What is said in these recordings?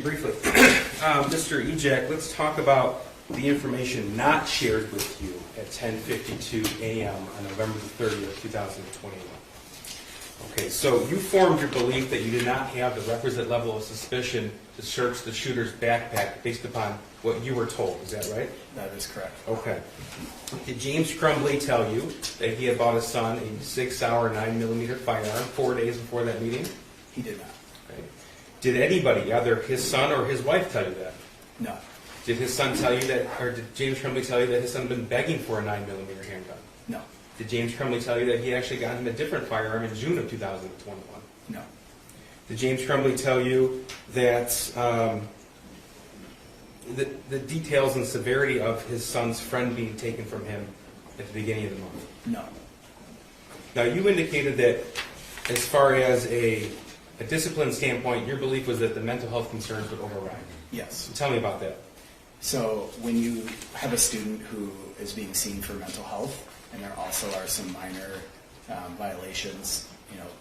Briefly, Mr. Ejak, let's talk about the information not shared with you at 10:52 a.m. on November the 30th, 2021. Okay, so you formed your belief that you did not have the requisite level of suspicion to search the shooter's backpack based upon what you were told. Is that right? That is correct. Okay. Did James Crumbley tell you that he had bought his son a 6-hour 9mm firearm 4 days before that meeting? He did not. Okay. Did anybody, either his son or his wife, tell you that? No. Did his son tell you that, or did James Crumbley tell you that his son had been begging for a 9mm handgun? No. Did James Crumbley tell you that he actually got him a different firearm in June of 2021? No. Did James Crumbley tell you that the details and severity of his son's friend being taken from him at the beginning of the month? No. Now, you indicated that as far as a discipline standpoint, your belief was that the mental health concerns would override. Yes. So tell me about that. So when you have a student who is being seen for mental health, and there also are some minor violations,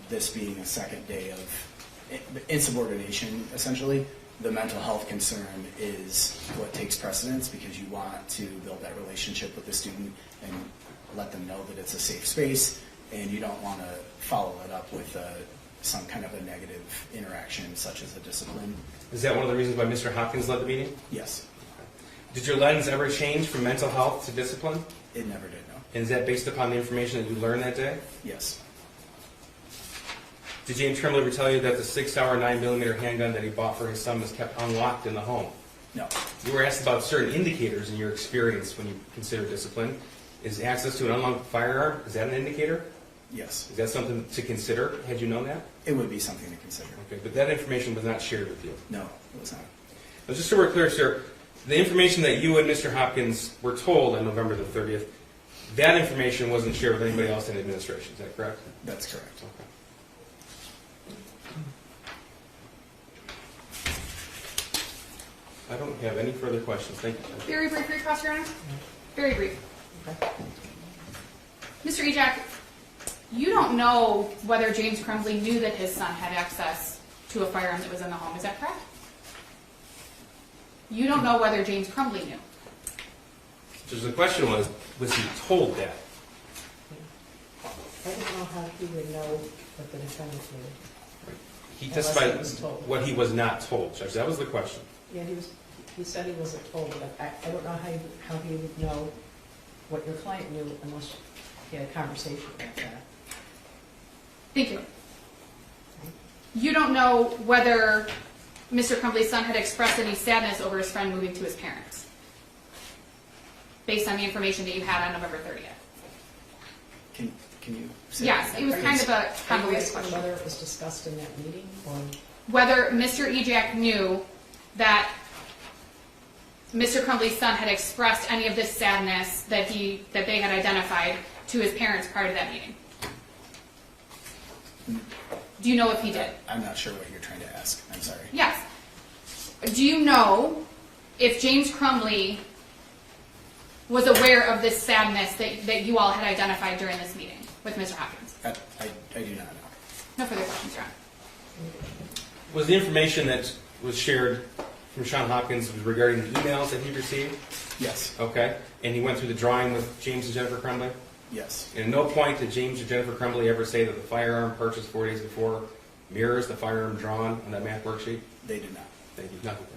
this being a second day of insubordination, essentially, the mental health concern is what takes precedence because you want to build that relationship with the student and let them know that it's a safe space, and you don't want to follow it up with some kind of a negative interaction, such as a discipline. Is that one of the reasons why Mr. Hopkins led the meeting? Yes. Did your lens ever change from mental health to discipline? It never did, no. And is that based upon the information that you learned that day? Yes. Did James Crumbley ever tell you that the 6-hour 9mm handgun that he bought for his son was kept unlocked in the home? No. You were asked about certain indicators in your experience when you consider discipline. Is access to an unlocked firearm, is that an indicator? Yes. Is that something to consider, had you known that? It would be something to consider. Okay, but that information was not shared with you. No, it was not. Now, just so we're clear, sir, the information that you and Mr. Hopkins were told on November the 30th, that information wasn't shared with anybody else in administration, is that correct? That's correct. Okay. I don't have any further questions. Thank you. Very brief recross, Your Honor. Very brief. Mr. Ejak, you don't know whether James Crumbley knew that his son had access to a firearm that was in the home. Is that correct? You don't know whether James Crumbley knew. So the question was he told that? I don't know how he would know what the defendant knew. He Unless testified he was told. what he was not told, Judge. That was the question. Yeah, he said he wasn't told, but I don't know how he would know what your client knew unless he had a conversation about that. Thank you. You don't know whether Mr. Crumbley's son had expressed any sadness over his friend moving to his parents, based on the information that you had on November 30th. Can you say Yes, that? it was kind of a Are you convoluted asking question. whether it was discussed in that meeting or? Whether Mr. Ejak knew that Mr. Crumbley's son had expressed any of this sadness that they had identified to his parents prior to that meeting. Do you know if he did? I'm not sure what you're trying to ask. I'm sorry. Yes. Do you know if James Crumbley was aware of this sadness that you all had identified during this meeting with Mr. Hopkins? I do not know. No further questions, Your Honor. Was the information that was shared from Sean Hopkins regarding the emails that he received? Yes. Okay. And he went through the drawing with James and Jennifer Crumbley? Yes. And at no point did James or Jennifer Crumbley ever say that the firearm purchased 4 days before mirrors the firearm drawn on that math worksheet? They did not. Thank you. Nothing.